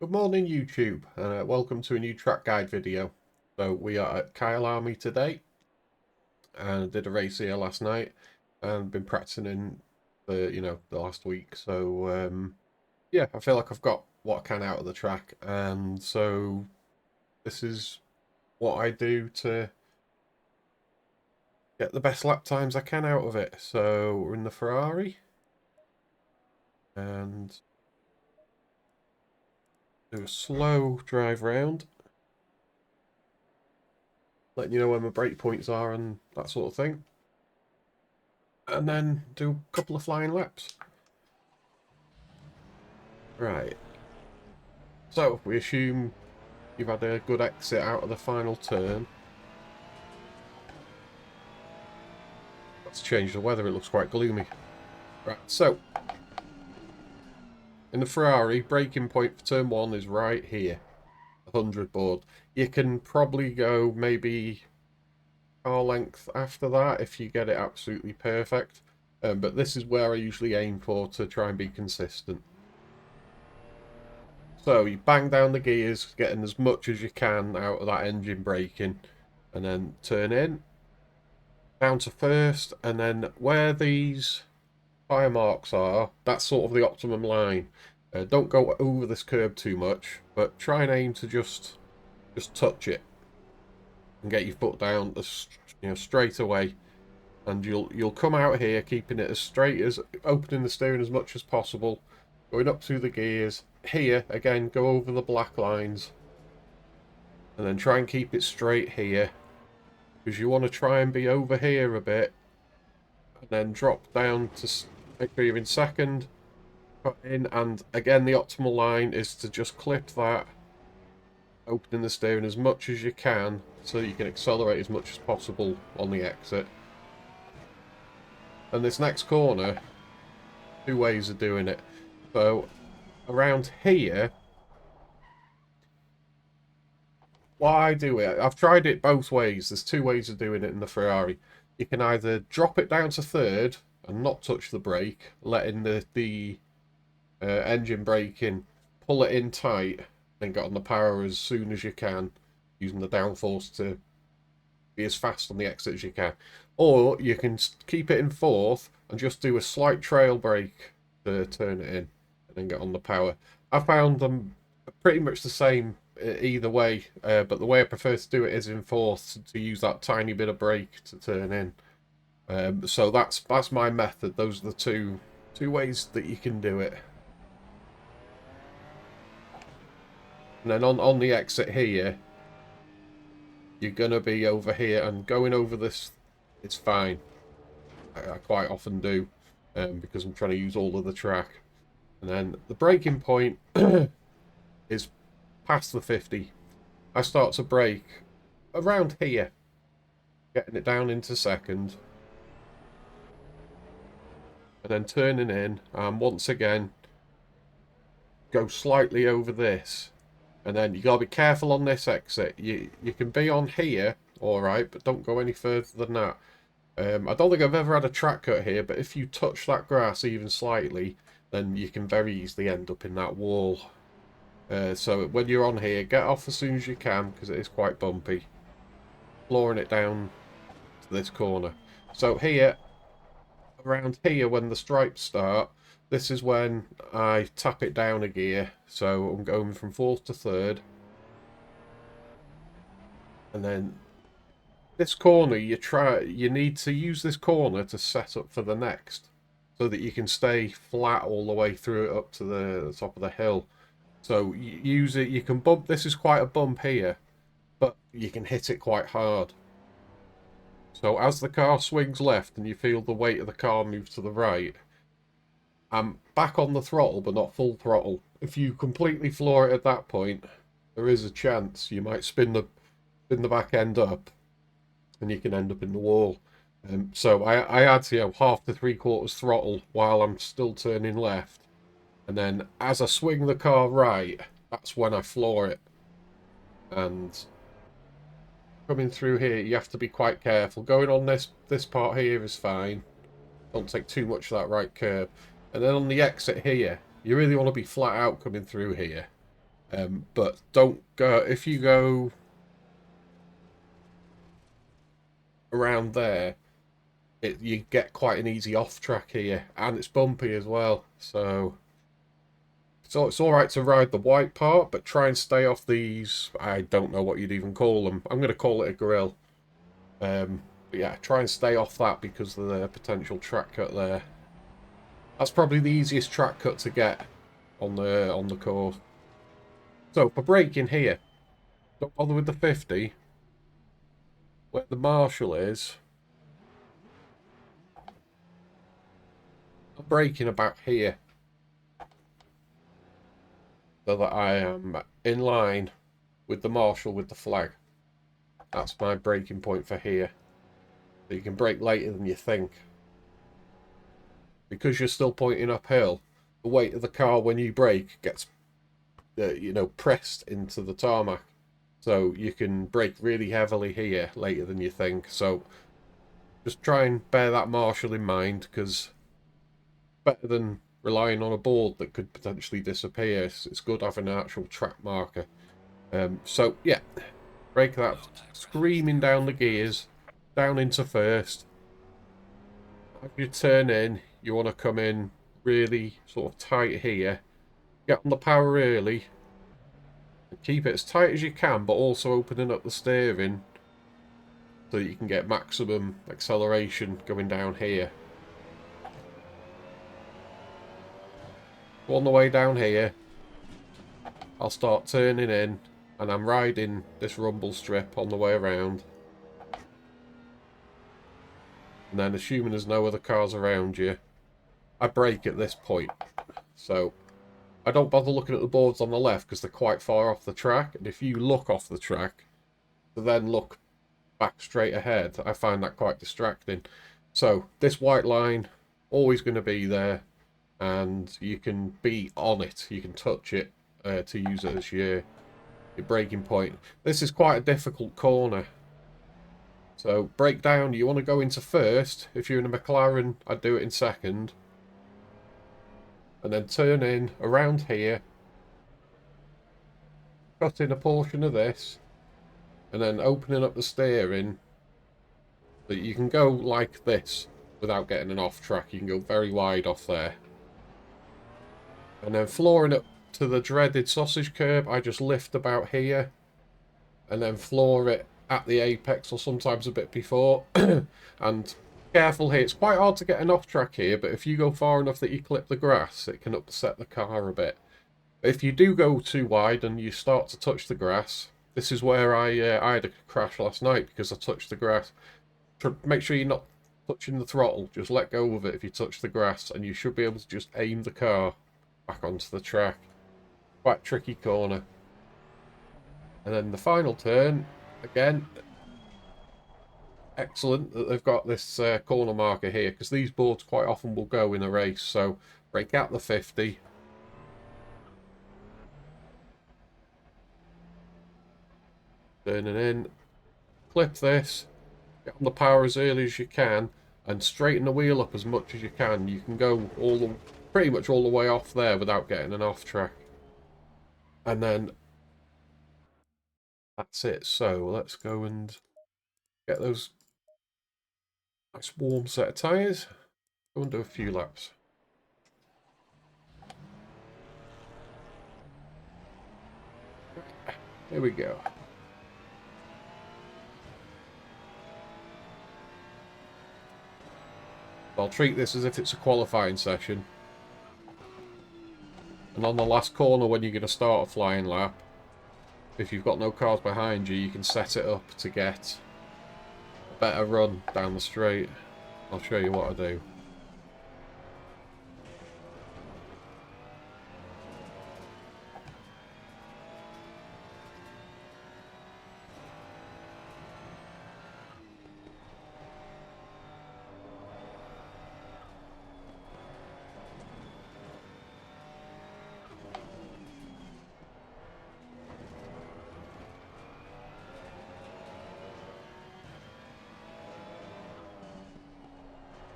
Good morning, YouTube, and welcome to a new track guide video. So we are at Kyalami today, and did a race here last night, and been practicing in the last week. So yeah, I feel like I've got what I can out of the track, and so this is what I do to get the best lap times I can out of it. So we're in the Ferrari, and do a slow drive round, letting you know where my brake points are and that sort of thing. And then do a couple of flying laps. Right. So we assume you've had a good exit out of the final turn. Let's change the weather, it looks quite gloomy. Right, so in the Ferrari, braking point for turn 1 is right here, 100 board. You can probably go maybe car length after that if you get it absolutely perfect. But this is where I usually aim for to try and be consistent. So you bang down the gears, getting as much as you can out of that engine braking, and then turn in, down to first, and then where these fire marks are, that's sort of the optimum line. Don't go over this curb too much, but try and aim to just touch it and get your foot down straight away. And you'll come out here keeping it as straight, as opening the steering as much as possible, going up through the gears. Here again, go over the black lines, and then try and keep it straight here, because you want to try and be over here a bit, and then drop down to make sure you're in second. Put in, and again the optimal line is to just clip that, opening the steering as much as you can so you can accelerate as much as possible on the exit. And this next corner, two ways of doing it. So around here, why I do it, I've tried it both ways. There's two ways of doing it in the Ferrari. You can either drop it down to third and not touch the brake, letting the engine braking, pull it in tight, then get on the power as soon as you can, using the downforce to be as fast on the exit as you can. Or you can keep it in fourth and just do a slight trail brake to turn it in, and then get on the power. I found them pretty much the same either way, but the way I prefer to do it is in fourth, to use that tiny bit of brake to turn in. So that's my method. Those are the two ways that you can do it. And then on the exit here, you're going to be over here, and going over this, it's fine. I quite often do, because I'm trying to use all of the track. And then the braking point is past the 50. I start to brake around here, getting it down into second. And then turning in, and once again, go slightly over this. And then you gotta be careful on this exit. You can be on here, all right, but don't go any further than that. I don't think I've ever had a track cut here, but if you touch that grass even slightly, then you can very easily end up in that wall. So when you're on here, get off as soon as you can, because it is quite bumpy. Flooring it down to this corner. So here, around here, when the stripes start, this is when I tap it down a gear. So I'm going from fourth to third. And then this corner, you need to use this corner to set up for the next, so that you can stay flat all the way through it up to the top of the hill. So you use it, you can bump, this is quite a bump here, but you can hit it quite hard. So as the car swings left and you feel the weight of the car move to the right, I'm back on the throttle, but not full throttle. If you completely floor it at that point, there is a chance you might spin the back end up, and you can end up in the wall. So I add half to 3/4 throttle while I'm still turning left, and then as I swing the car right, that's when I floor it. And coming through here, you have to be quite careful. Going on this part here is fine. Don't take too much of that right curve. And then on the exit here, you really want to be flat out coming through here. But don't go, if you go around there, you get quite an easy off track here, and it's bumpy as well. So it's all right to ride the white part, but try and stay off these. I don't know what you'd even call them. I'm going to call it a grill. But yeah, try and stay off that because of the potential track cut there. That's probably the easiest track cut to get on the course. So for braking here, don't bother with the 50. Where the marshal is, I'm braking about here, so that I am in line with the marshal with the flag. That's my braking point for here. So you can brake later than you think. Because you're still pointing uphill, the weight of the car when you brake gets, pressed into the tarmac. So you can brake really heavily here later than you think. So just try and bear that marshal in mind, because better than relying on a board that could potentially disappear. It's good having an actual track marker. So yeah, brake that, screaming down the gears, down into first. As you turn in, you want to come in really sort of tight here. Get on the power early. And keep it as tight as you can, but also opening up the steering so that you can get maximum acceleration going down here. On the way down here, I'll start turning in, and I'm riding this rumble strip on the way around. And then, assuming there's no other cars around you, I brake at this point. So I don't bother looking at the boards on the left because they're quite far off the track. And if you look off the track to then look back straight ahead, I find that quite distracting. So this white line, always going to be there, and you can be on it. You can touch it to use it as your braking point. This is quite a difficult corner. So brake down, you want to go into first. If you're in a McLaren, I'd do it in second. And then turn in around here. Cut in a portion of this. And then opening up the steering. But you can go like this without getting an off track. You can go very wide off there. And then flooring it to the dreaded sausage curb, I just lift about here. And then floor it at the apex, or sometimes a bit before. And careful here, it's quite hard to get an off track here, but if you go far enough that you clip the grass, it can upset the car a bit. If you do go too wide and you start to touch the grass, this is where I had a crash last night because I touched the grass. Make sure you're not touching the throttle, just let go of it if you touch the grass, and you should be able to just aim the car back onto the track. Quite tricky corner. And then the final turn, again, excellent that they've got this corner marker here, because these boards quite often will go in a race. So break out the 50. Turning in, clip this, get on the power as early as you can, and straighten the wheel up as much as you can. You can go pretty much all the way off there without getting an off track. And then that's it. So let's go and get those nice warm set of tyres. Go and do a few laps. Here we go. I'll treat this as if it's a qualifying session. And on the last corner when you're going to start a flying lap, if you've got no cars behind you, you can set it up to get a better run down the straight. I'll show you what I do.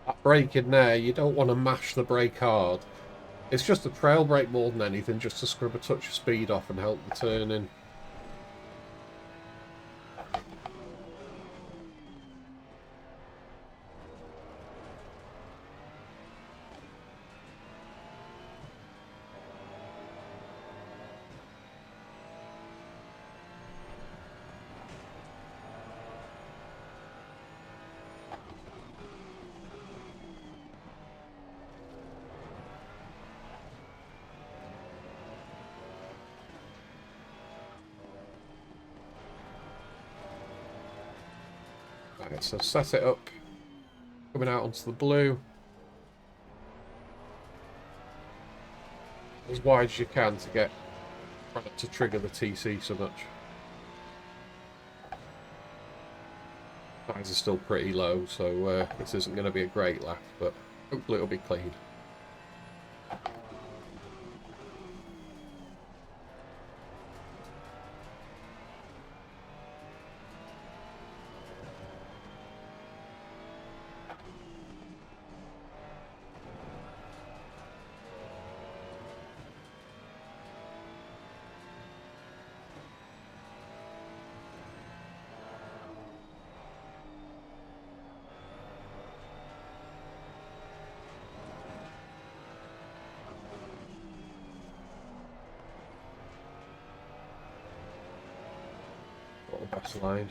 That brake in there, you don't want to mash the brake hard. It's just a trail brake more than anything, just to scrub a touch of speed off and help the turning. Right, so set it up, coming out onto the blue, as wide as you can to get, try not to trigger the TC so much. Tires are still pretty low, so this isn't going to be a great lap, but hopefully it'll be clean. Got the best line.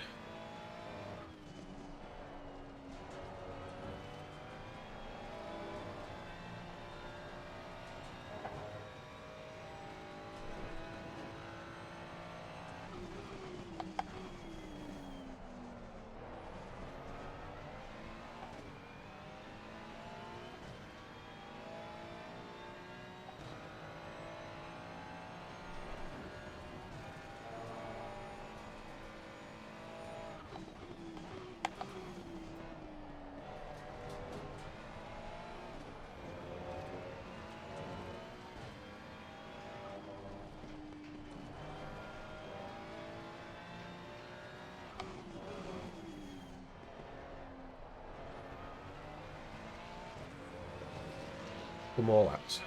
For more laps.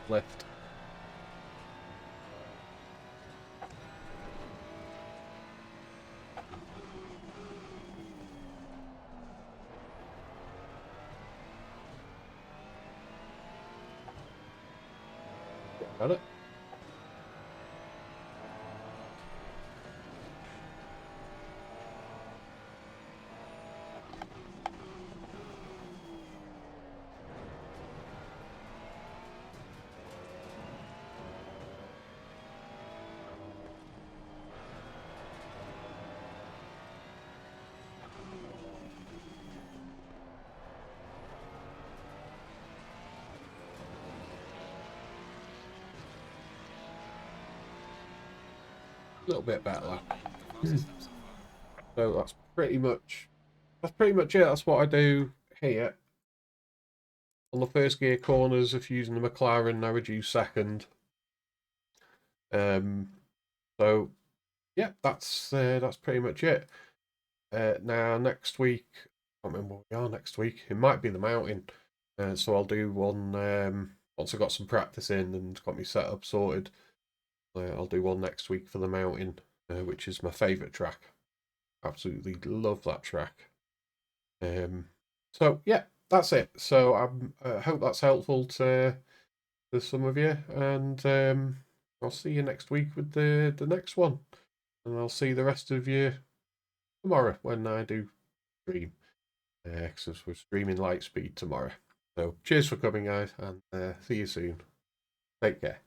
lift. Got it. A little bit better. So that's pretty much it. That's what I do here. On the first gear corners, if using the McLaren, I reduce second. So yeah, that's pretty much it. Now next week, I can't remember what we are next week. It might be the mountain. So I'll do one once I got some practice in and got me set up sorted. I'll do one next week for the mountain, which is my favourite track. Absolutely love that track. So yeah, that's it. So I hope that's helpful to some of you, and I'll see you next week with the next one, and I'll see the rest of you tomorrow when I do stream, because we're streaming Lightspeed tomorrow. So cheers for coming, guys, and see you soon. Take care.